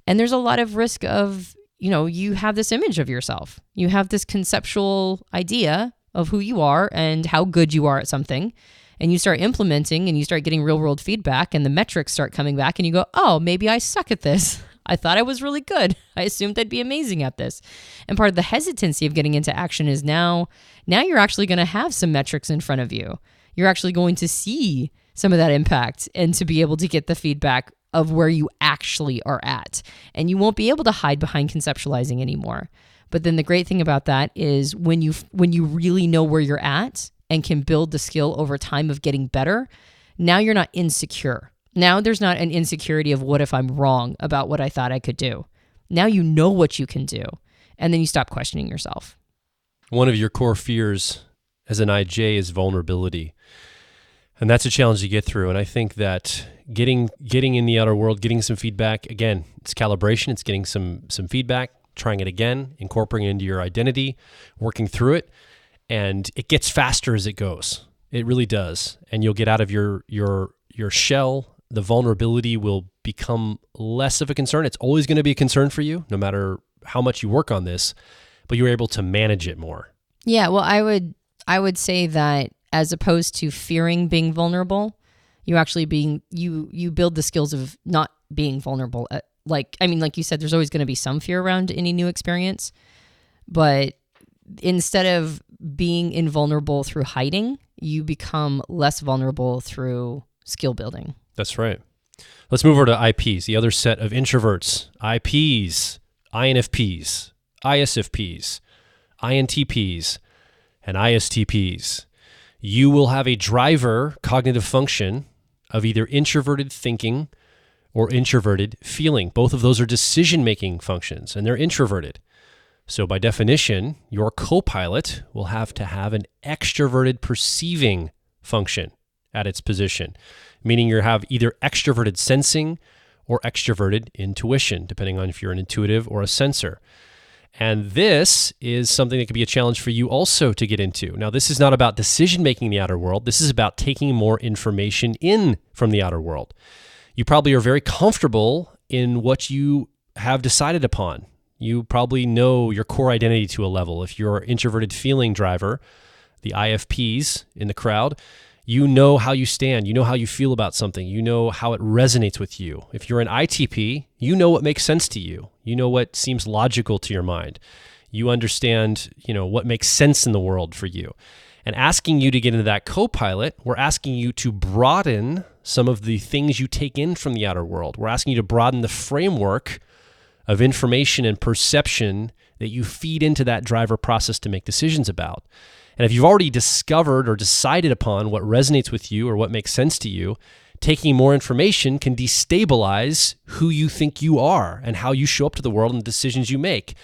And there's a lot of risk of, you have this image of yourself. You have this conceptual idea of who you are and how good you are at something. And you start implementing and you start getting real world feedback and the metrics start coming back and you go, oh, maybe I suck at this. I thought I was really good. I assumed I'd be amazing at this. And part of the hesitancy of getting into action is now you're actually going to have some metrics in front of you. You're actually going to see some of that impact and to be able to get the feedback of where you actually are at. And you won't be able to hide behind conceptualizing anymore. But then the great thing about that is when you really know where you're at and can build the skill over time of getting better, now you're not insecure. Now there's not an insecurity of what if I'm wrong about what I thought I could do. Now you know what you can do, and then you stop questioning yourself. One of your core fears as an IJ is vulnerability. And that's a challenge to get through. And I think that getting in the outer world, getting some feedback, again, it's calibration, it's getting some feedback, trying it again, incorporating it into your identity, working through it. And it gets faster as it goes. It really does. And you'll get out of your shell. The vulnerability will become less of a concern. It's always going to be a concern for you, no matter how much you work on this, but you're able to manage it more. Yeah, well, I would say that as opposed to fearing being vulnerable, you actually you build the skills of not being vulnerable. Like you said, there's always going to be some fear around any new experience, but instead of being invulnerable through hiding, you become less vulnerable through skill building. That's right. Let's move over to IPs, the other set of introverts. IPs, INFPs, ISFPs, INTPs, and ISTPs. You will have a driver cognitive function of either introverted thinking or introverted feeling. Both of those are decision-making functions, and they're introverted. So by definition, your Copilot will have to have an extroverted perceiving function at its position, meaning you have either extroverted sensing or extroverted intuition, depending on if you're an intuitive or a sensor. And this is something that could be a challenge for you also to get into. Now, this is not about decision-making in the outer world. This is about taking more information in from the outer world. You probably are very comfortable in what you have decided upon. You probably know your core identity to a level. If you're an introverted feeling driver, the IFPs in the crowd, you know how you stand. You know how you feel about something. You know how it resonates with you. If you're an ITP, you know what makes sense to you. You know what seems logical to your mind. You understand, what makes sense in the world for you. And asking you to get into that Copilot, we're asking you to broaden some of the things you take in from the outer world. We're asking you to broaden the framework of information and perception that you feed into that driver process to make decisions about. And if you've already discovered or decided upon what resonates with you or what makes sense to you, taking more information can destabilize who you think you are and how you show up to the world and the decisions you make.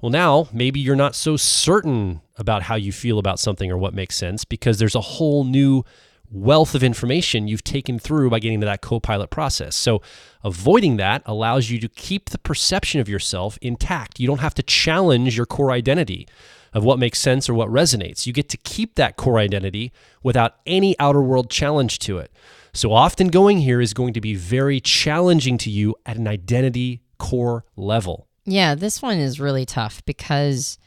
Well, now maybe you're not so certain about how you feel about something or what makes sense because there's a whole new wealth of information you've taken through by getting to that Copilot process. So avoiding that allows you to keep the perception of yourself intact. You don't have to challenge your core identity of what makes sense or what resonates. You get to keep that core identity without any outer world challenge to it. So often going here is going to be very challenging to you at an identity core level. Yeah, this one is really tough because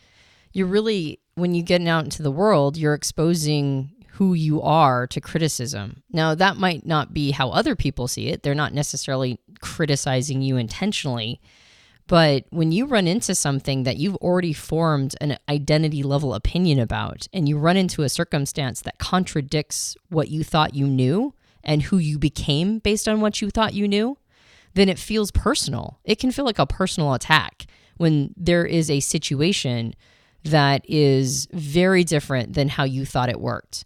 when you get out into the world, you're exposing who you are to criticism. Now, that might not be how other people see it. They're not necessarily criticizing you intentionally. But when you run into something that you've already formed an identity level opinion about, and you run into a circumstance that contradicts what you thought you knew and who you became based on what you thought you knew, then it feels personal. It can feel like a personal attack when there is a situation that is very different than how you thought it worked.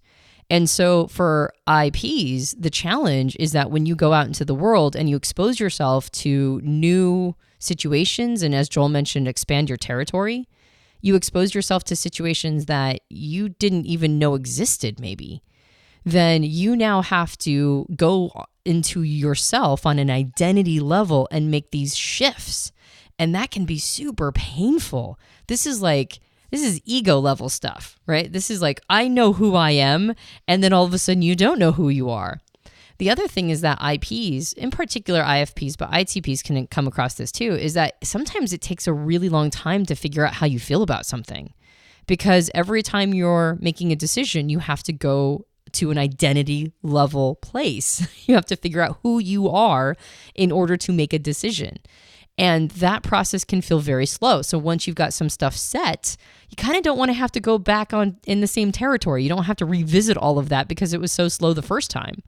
And so for IPs, the challenge is that when you go out into the world and you expose yourself to new situations, and as Joel mentioned, expand your territory, you expose yourself to situations that you didn't even know existed maybe, then you now have to go into yourself on an identity level and make these shifts. And that can be super painful. This is ego level stuff, right? This is like, I know who I am, and then all of a sudden you don't know who you are. The other thing is that IPs, in particular IFPs, but ITPs can come across this too, is that sometimes it takes a really long time to figure out how you feel about something. Because every time you're making a decision, you have to go to an identity level place. You have to figure out who you are in order to make a decision. And that process can feel very slow. So once you've got some stuff set, you kind of don't want to have to go back on in the same territory. You don't have to revisit all of that because it was so slow the first time.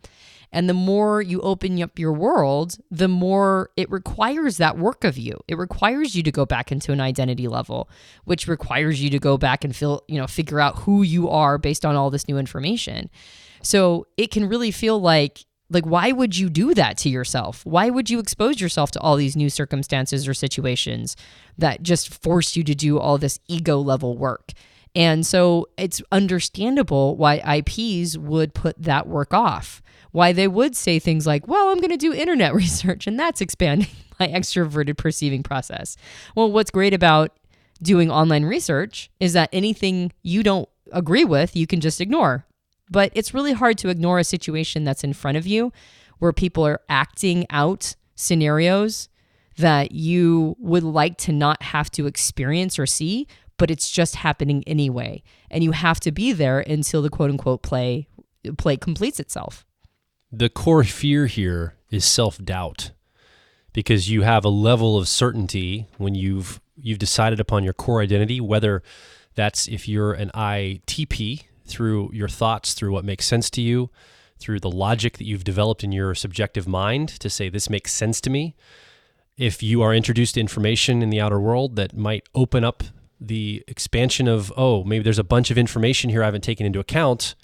And the more you open up your world, the more it requires that work of you. It requires you to go back into an identity level, which requires you to go back and figure out who you are based on all this new information. So it can really feel like why would you do that to yourself? Why would you expose yourself to all these new circumstances or situations that just force you to do all this ego level work? And so it's understandable why IPs would put that work off, why they would say things like, well, I'm going to do internet research, and that's expanding my extroverted perceiving process. Well, what's great about doing online research is that anything you don't agree with, you can just ignore. But it's really hard to ignore a situation that's in front of you where people are acting out scenarios that you would like to not have to experience or see, but it's just happening anyway. And you have to be there until the quote unquote play completes itself. The core fear here is self-doubt, because you have a level of certainty when you've decided upon your core identity, whether that's if you're an ITP, through your thoughts, through what makes sense to you, through the logic that you've developed in your subjective mind to say, this makes sense to me. If you are introduced to information in the outer world that might open up the expansion of, oh, maybe there's a bunch of information here I haven't taken into account.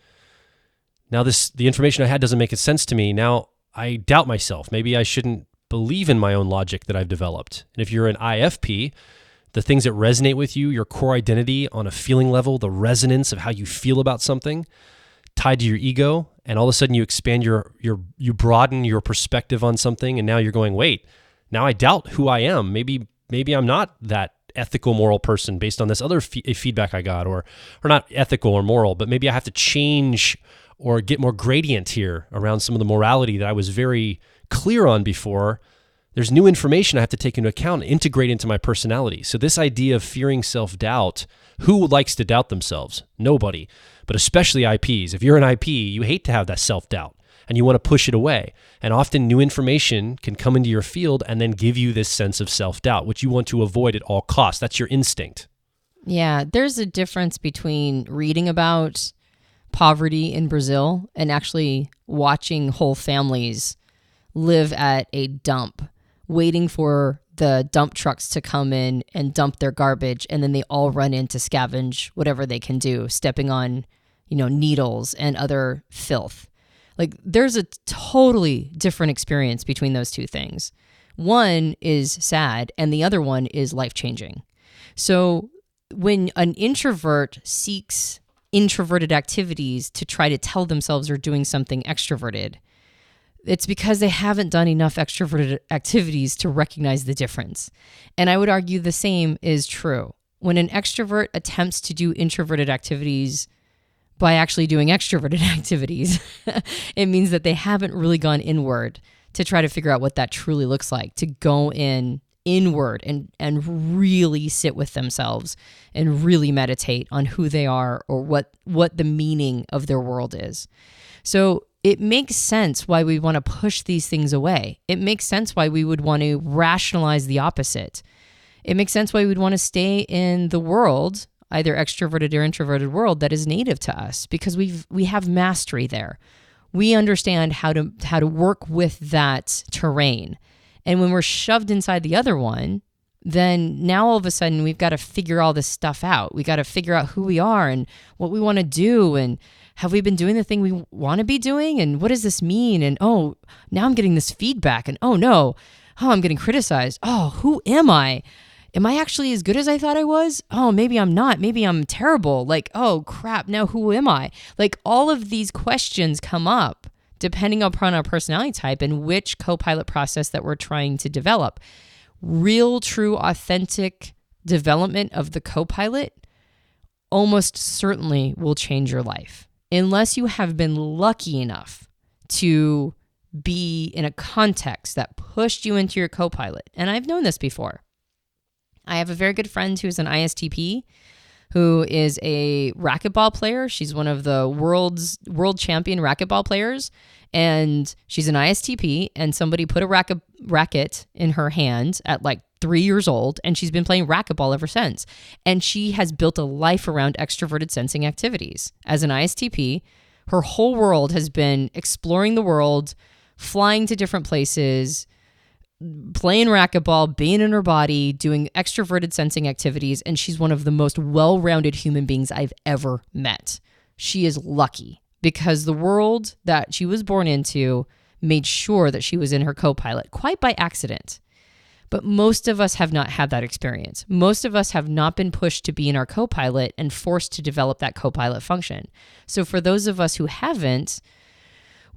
Now the information I had doesn't make sense to me. Now I doubt myself. Maybe I shouldn't believe in my own logic that I've developed. And if you're an IFP, the things that resonate with you, your core identity on a feeling level, the resonance of how you feel about something tied to your ego, and all of a sudden you expand you broaden your perspective on something, and now you're going, wait, now I doubt who I am. Maybe I'm not that ethical, moral person based on this other feedback I got, or not ethical or moral, but maybe I have to change or get more gradient here around some of the morality that I was very clear on before. There's new information I have to take into account and integrate into my personality. So this idea of fearing self-doubt, who likes to doubt themselves? Nobody, but especially IPs. If you're an IP, you hate to have that self-doubt and you want to push it away. And often new information can come into your field and then give you this sense of self-doubt, which you want to avoid at all costs. That's your instinct. Yeah, there's a difference between reading about poverty in Brazil and actually watching whole families live at a dump, waiting for the dump trucks to come in and dump their garbage, and then they all run in to scavenge whatever they can do, stepping on, needles and other filth. Like, there's a totally different experience between those two things. One is sad, and the other one is life-changing. So when an introvert seeks introverted activities to try to tell themselves they're doing something extroverted, it's because they haven't done enough extroverted activities to recognize the difference. And I would argue the same is true. When an extrovert attempts to do introverted activities by actually doing extroverted activities, it means that they haven't really gone inward to try to figure out what that truly looks like, to go inward and really sit with themselves and really meditate on who they are or what the meaning of their world is. So it makes sense why we want to push these things away. It makes sense why we would want to rationalize the opposite. It makes sense why we'd want to stay in the world, either extroverted or introverted world, that is native to us, because we have mastery there. We understand how to work with that terrain. And when we're shoved inside the other one, then now all of a sudden we've got to figure all this stuff out. We got to figure out who we are and what we want to do, and have we been doing the thing we want to be doing, and what does this mean? And oh, now I'm getting this feedback, and oh no, I'm getting criticized. Oh, who am I? Am I actually as good as I thought I was? Oh, maybe I'm not. Maybe I'm terrible. Like, oh crap, now who am I? Like, all of these questions come up depending upon our personality type and which Copilot process that we're trying to develop. Real, true, authentic development of the Copilot almost certainly will change your life, unless you have been lucky enough to be in a context that pushed you into your Copilot. And I've known this before. I have a very good friend who's an ISTP, who is a racquetball player. She's one of the world champion racquetball players, and she's an ISTP, and somebody put a racket in her hand at like 3 years old, and she's been playing racquetball ever since. And she has built a life around extroverted sensing activities. As an ISTP, her whole world has been exploring the world, flying to different places, playing racquetball, being in her body, doing extroverted sensing activities, and she's one of the most well-rounded human beings I've ever met. She is lucky because the world that she was born into made sure that she was in her Copilot, quite by accident. But most of us have not had that experience. Most of us have not been pushed to be in our Copilot and forced to develop that Copilot function. So for those of us who haven't,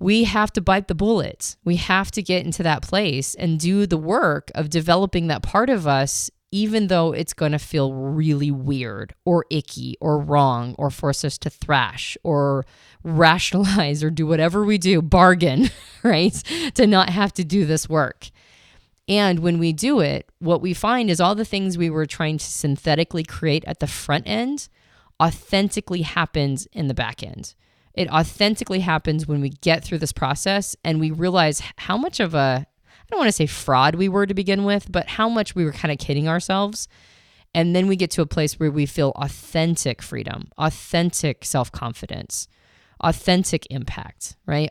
we have to bite the bullet. We have to get into that place and do the work of developing that part of us, even though it's going to feel really weird or icky or wrong or force us to thrash or rationalize or do whatever we do, bargain, right? To not have to do this work. And when we do it, what we find is all the things we were trying to synthetically create at the front end authentically happens in the back end. It authentically happens when we get through this process and we realize how much of a, I don't want to say fraud we were to begin with, but how much we were kind of kidding ourselves. And then we get to a place where we feel authentic freedom, authentic self-confidence, authentic impact, right?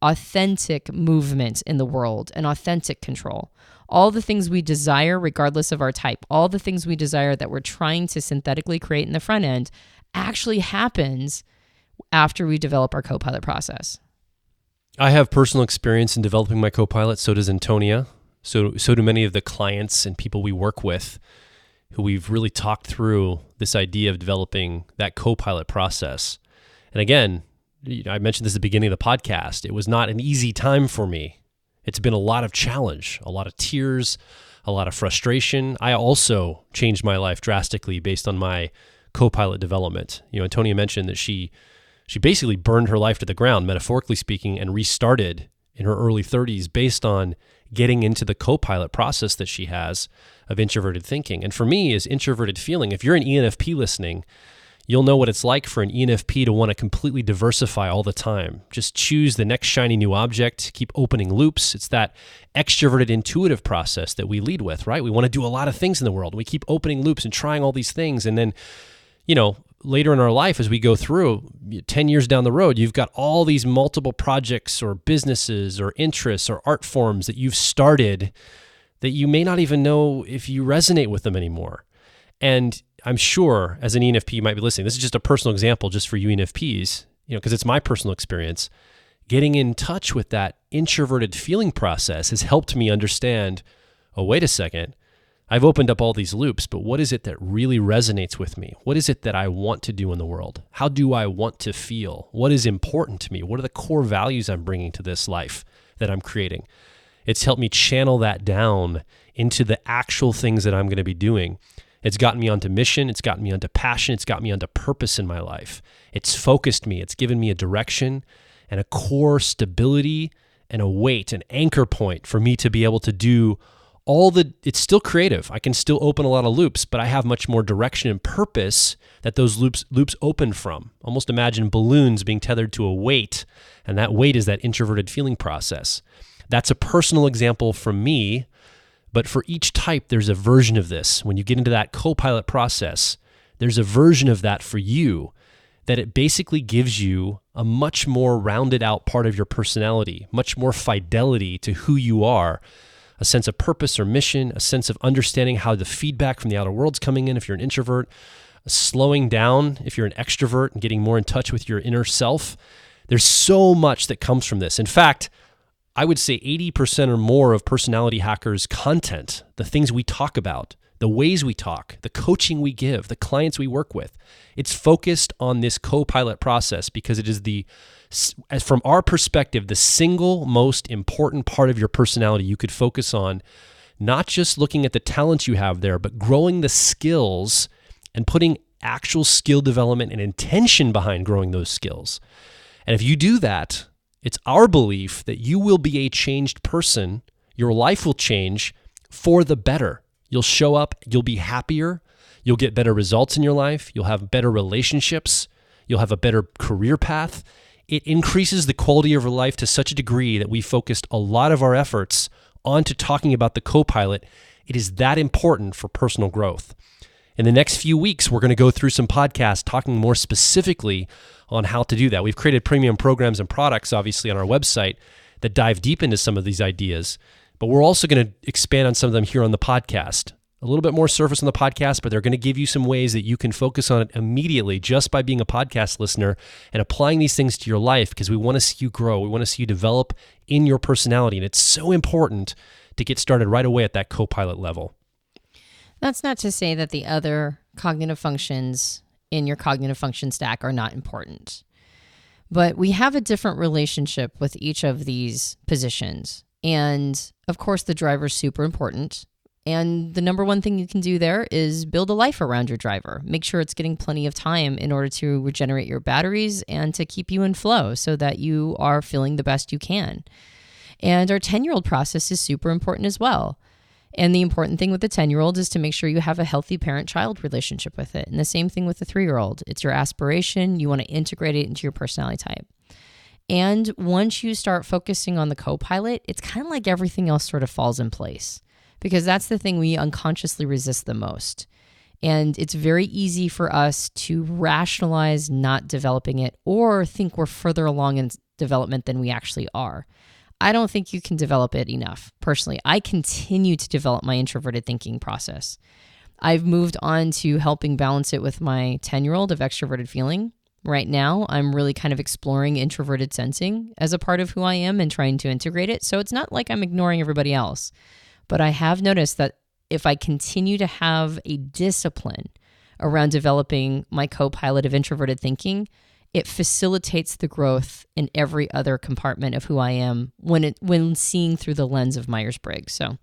Authentic movement in the world and authentic control. All the things we desire, regardless of our type, all the things we desire that we're trying to synthetically create in the front end actually happens after we develop our Copilot process. I have personal experience in developing my Copilot. So does Antonia. So do many of the clients and people we work with who we've really talked through this idea of developing that Copilot process. And again, I mentioned this at the beginning of the podcast. It was not an easy time for me. It's been a lot of challenge, a lot of tears, a lot of frustration. I also changed my life drastically based on my Copilot development. Antonia mentioned that she basically burned her life to the ground, metaphorically speaking, and restarted in her early 30s based on getting into the Copilot process that she has of introverted thinking. And for me, is introverted feeling. If you're an ENFP listening, you'll know what it's like for an ENFP to want to completely diversify all the time. Just choose the next shiny new object, keep opening loops. It's that extroverted intuitive process that we lead with, right? We want to do a lot of things in the world. We keep opening loops and trying all these things. And then, later in our life, as we go through 10 years down the road, you've got all these multiple projects or businesses or interests or art forms that you've started that you may not even know if you resonate with them anymore. And I'm sure as an ENFP, you might be listening. This is just a personal example just for you ENFPs, because it's my personal experience. Getting in touch with that introverted feeling process has helped me understand, oh, wait a second. I've opened up all these loops, but what is it that really resonates with me? What is it that I want to do in the world? How do I want to feel? What is important to me? What are the core values I'm bringing to this life that I'm creating? It's helped me channel that down into the actual things that I'm going to be doing. It's gotten me onto mission. It's gotten me onto passion. It's got me onto purpose in my life. It's focused me. It's given me a direction and a core stability and a weight, an anchor point for me to be able to do it's still creative. I can still open a lot of loops, but I have much more direction and purpose that those loops open from. Almost imagine balloons being tethered to a weight, and that weight is that introverted feeling process. That's a personal example from me, but for each type, there's a version of this. When you get into that Copilot process, there's a version of that for you that it basically gives you a much more rounded out part of your personality, much more fidelity to who you are, a sense of purpose or mission, a sense of understanding how the feedback from the outer world's coming in if you're an introvert, slowing down if you're an extrovert and getting more in touch with your inner self. There's so much that comes from this. In fact, I would say 80% or more of Personality Hackers' content, the things we talk about, the ways we talk, the coaching we give, the clients we work with, it's focused on this Copilot process because it is from our perspective, the single most important part of your personality you could focus on, not just looking at the talents you have there, but growing the skills and putting actual skill development and intention behind growing those skills. And if you do that, it's our belief that you will be a changed person. Your life will change for the better. You'll show up, you'll be happier, you'll get better results in your life, you'll have better relationships, you'll have a better career path. It increases the quality of your life to such a degree that we focused a lot of our efforts onto talking about the Copilot. It is that important for personal growth. In the next few weeks, we're going to go through some podcasts talking more specifically on how to do that. We've created premium programs and products, obviously, on our website that dive deep into some of these ideas, but we're also going to expand on some of them here on the podcast. A little bit more surface on the podcast, but they're going to give you some ways that you can focus on it immediately just by being a podcast listener and applying these things to your life, because we want to see you grow. We want to see you develop in your personality, and it's so important to get started right away at that Copilot level. That's not to say that the other cognitive functions in your cognitive function stack are not important, but we have a different relationship with each of these positions. And of course, the driver is super important. And the number one thing you can do there is build a life around your driver. Make sure it's getting plenty of time in order to regenerate your batteries and to keep you in flow so that you are feeling the best you can. And our 10-year-old process is super important as well. And the important thing with the 10-year-old is to make sure you have a healthy parent-child relationship with it. And the same thing with the 3-year-old. It's your aspiration. You want to integrate it into your personality type. And once you start focusing on the Copilot, it's kind of like everything else sort of falls in place, because that's the thing we unconsciously resist the most. And it's very easy for us to rationalize not developing it or think we're further along in development than we actually are. I don't think you can develop it enough. Personally, I continue to develop my introverted thinking process. I've moved on to helping balance it with my 10-year-old of extroverted feeling. Right now, I'm really kind of exploring introverted sensing as a part of who I am and trying to integrate it. So it's not like I'm ignoring everybody else. But I have noticed that if I continue to have a discipline around developing my Copilot of introverted thinking, it facilitates the growth in every other compartment of who I am when seeing through the lens of Myers-Briggs. So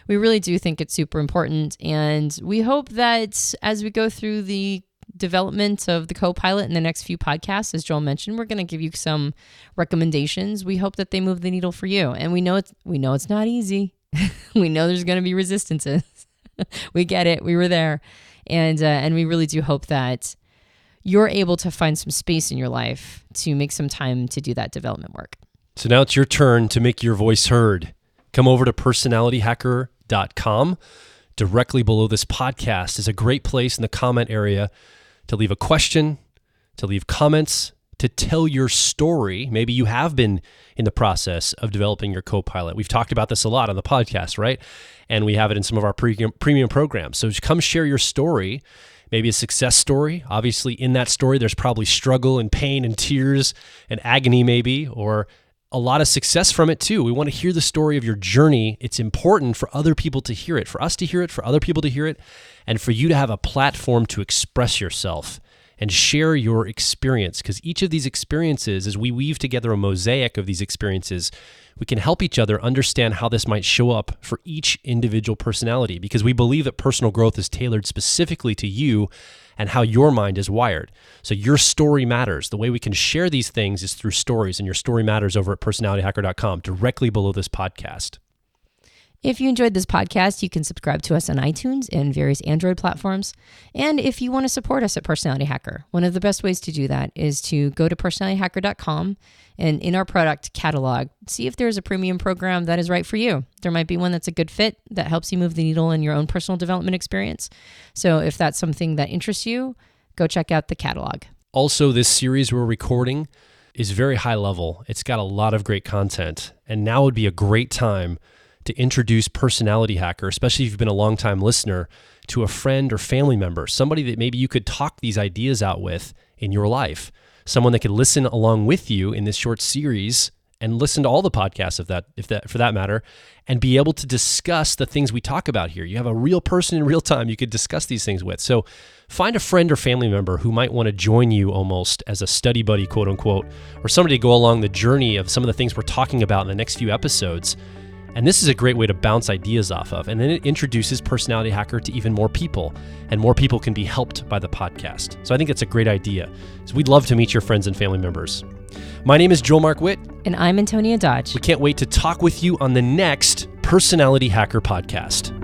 we really do think it's super important. And we hope that as we go through the development of the Copilot in the next few podcasts, as Joel mentioned, we're going to give you some recommendations. We hope that they move the needle for you. And we know it's not easy. We know there's going to be resistances. We get it. We were there. And we really do hope that you're able to find some space in your life to make some time to do that development work. So now it's your turn to make your voice heard. Come over to personalityhacker.com. Directly below this podcast is a great place in the comment area to leave a question, to leave comments, to tell your story. Maybe you have been in the process of developing your Copilot. We've talked about this a lot on the podcast, right? And we have it in some of our premium programs. So come share your story, maybe a success story. Obviously, in that story, there's probably struggle and pain and tears and agony maybe, or a lot of success from it too. We want to hear the story of your journey. It's important for other people to hear it, for us to hear it, for other people to hear it, and for you to have a platform to express yourself and share your experience. Because each of these experiences, as we weave together a mosaic of these experiences, we can help each other understand how this might show up for each individual personality, because we believe that personal growth is tailored specifically to you and how your mind is wired. So your story matters. The way we can share these things is through stories, and your story matters over at personalityhacker.com, directly below this podcast. If you enjoyed this podcast, you can subscribe to us on iTunes and various Android platforms. And if you want to support us at Personality Hacker, one of the best ways to do that is to go to personalityhacker.com and in our product catalog, see if there's a premium program that is right for you. There might be one that's a good fit that helps you move the needle in your own personal development experience. So if that's something that interests you, go check out the catalog. Also, this series we're recording is very high level. It's got a lot of great content. And now would be a great time to introduce Personality Hacker, especially if you've been a long-time listener, to a friend or family member, somebody that maybe you could talk these ideas out with in your life, someone that could listen along with you in this short series and listen to all the podcasts for that matter, and be able to discuss the things we talk about here. You have a real person in real time you could discuss these things with. So find a friend or family member who might want to join you almost as a study buddy, quote unquote, or somebody to go along the journey of some of the things we're talking about in the next few episodes. And this is a great way to bounce ideas off of. And then it introduces Personality Hacker to even more people, and more people can be helped by the podcast. So I think it's a great idea. So we'd love to meet your friends and family members. My name is Joel Mark Witt. And I'm Antonia Dodge. We can't wait to talk with you on the next Personality Hacker podcast.